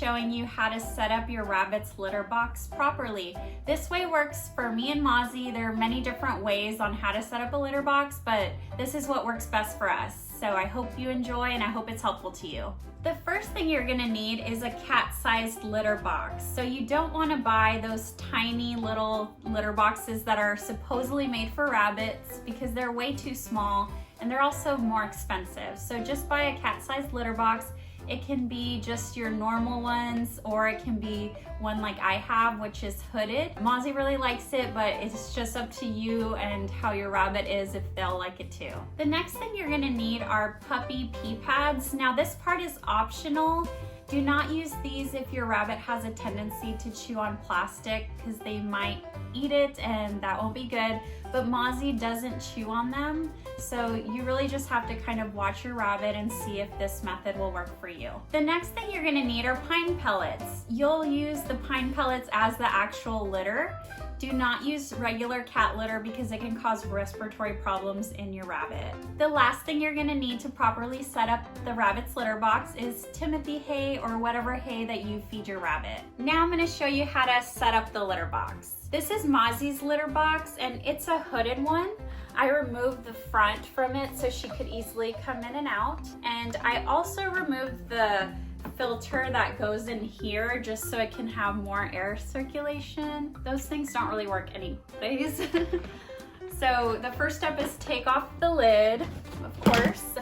showing you how to set up your rabbit's litter box properly. This way works for me and Mozzie. There are many different ways on how to set up a litter box, but this is what works best for us. So I hope you enjoy and I hope it's helpful to you. The first thing you're gonna need is a cat-sized litter box. So you don't wanna buy those tiny little litter boxes that are supposedly made for rabbits because they're way too small and they're also more expensive. So just buy a cat-sized litter box. It can be just your normal ones, or it can be one like I have, which is hooded. Mozzie really likes it, but it's just up to you and how your rabbit is if they'll like it too. The next thing you're gonna need are puppy pee pads. Now this part is optional. Do not use these if your rabbit has a tendency to chew on plastic because they might eat it and that won't be good. But Mozzie doesn't chew on them, so you really just have to kind of watch your rabbit and see if this method will work for you. The next thing you're gonna need are pine pellets. You'll use the pine pellets as the actual litter. Do not use regular cat litter because it can cause respiratory problems in your rabbit. The last thing you're gonna need to properly set up the rabbit's litter box is Timothy hay or whatever hay that you feed your rabbit. Now I'm gonna show you how to set up the litter box. This is Mozzie's litter box and it's a hooded one. I removed the front from it so she could easily come in and out. And I also removed the filter that goes in here just so it can have more air circulation. Those things don't really work anyways. So the first step is take off the lid, of course.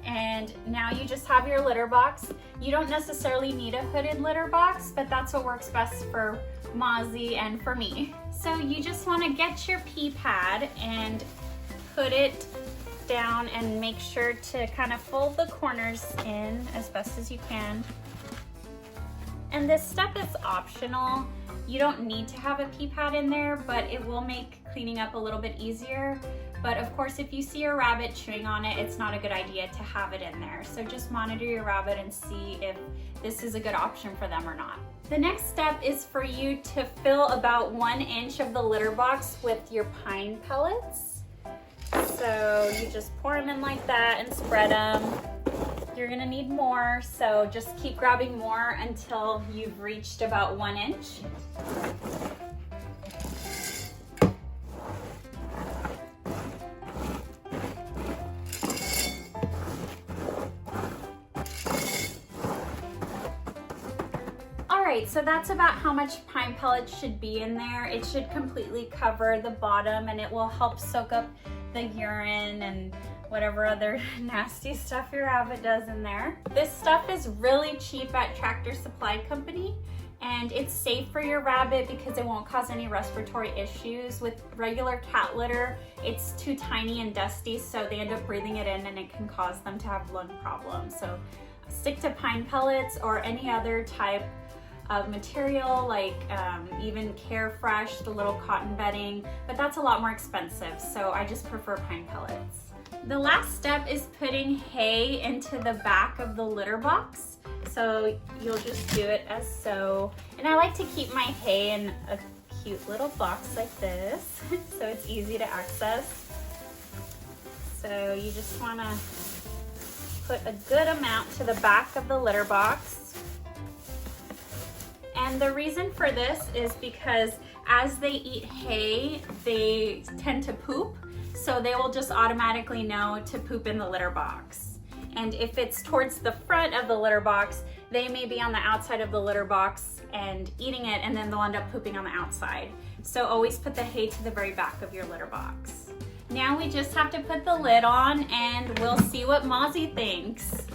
And now you just have your litter box. You don't necessarily need a hooded litter box, but that's what works best for Mozzie and for me. So you just want to get your pee pad and put it down and make sure to kind of fold the corners in as best as you can. And this step is optional. You don't need to have a pee pad in there, but it will make cleaning up a little bit easier. But of course, if you see your rabbit chewing on it, it's not a good idea to have it in there. So just monitor your rabbit and see if this is a good option for them or not. The next step is for you to fill about 1 inch of the litter box with your pine pellets. So you just pour them in like that and spread them. You're gonna need more, so just keep grabbing more until you've reached about 1 inch. Alright, so that's about how much pine pellets should be in there. It should completely cover the bottom and it will help soak up the urine and whatever other nasty stuff your rabbit does in there. This stuff is really cheap at Tractor Supply Company and it's safe for your rabbit because it won't cause any respiratory issues. With regular cat litter, it's too tiny and dusty, so they end up breathing it in and it can cause them to have lung problems. So stick to pine pellets or any other type of material like even Carefresh, the little cotton bedding, but that's a lot more expensive, so I just prefer pine pellets. The last step is putting hay into the back of the litter box. So you'll just do it as so. And I like to keep my hay in a cute little box like this so it's easy to access. So you just want to put a good amount to the back of the litter box. And the reason for this is because as they eat hay, they tend to poop. So they will just automatically know to poop in the litter box. And if it's towards the front of the litter box, they may be on the outside of the litter box and eating it, and then they'll end up pooping on the outside. So always put the hay to the very back of your litter box. Now we just have to put the lid on and we'll see what Mozzie thinks.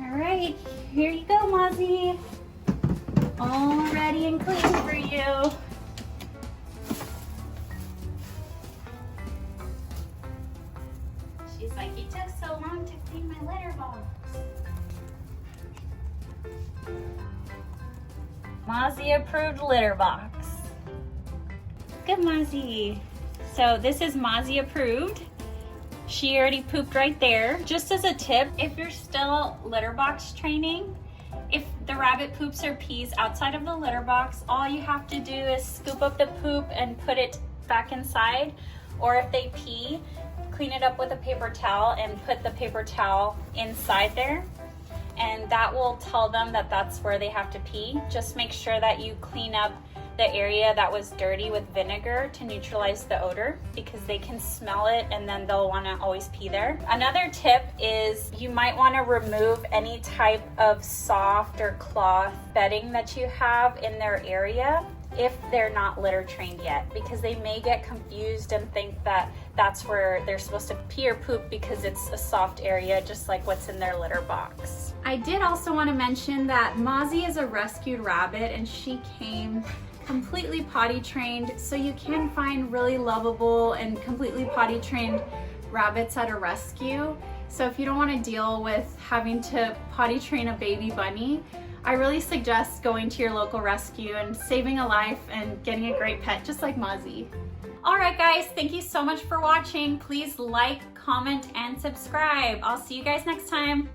All right, here you go, Mozzie. All ready and clean for you. She's like, it took so long to clean my litter box. Mozzie approved litter box. Good, Mozzie. So this is Mozzie approved. She already pooped right there. Just as a tip, if you're still litter box training, if the rabbit poops or pees outside of the litter box, all you have to do is scoop up the poop and put it back inside. Or if they pee, clean it up with a paper towel and put the paper towel inside there. And that will tell them that that's where they have to pee. Just make sure that you clean up the area that was dirty with vinegar to neutralize the odor, because they can smell it and then they'll want to always pee there. Another tip is you might want to remove any type of soft or cloth bedding that you have in their area if they're not litter trained yet, because they may get confused and think that that's where they're supposed to pee or poop because it's a soft area, just like what's in their litter box. I did also want to mention that Mozzie is a rescued rabbit and she came completely potty trained, so you can find really lovable and completely potty trained rabbits at a rescue. So if you don't want to deal with having to potty train a baby bunny, I really suggest going to your local rescue and saving a life and getting a great pet just like Mozzie. Alright guys, thank you so much for watching. Please like, comment, and subscribe. I'll see you guys next time.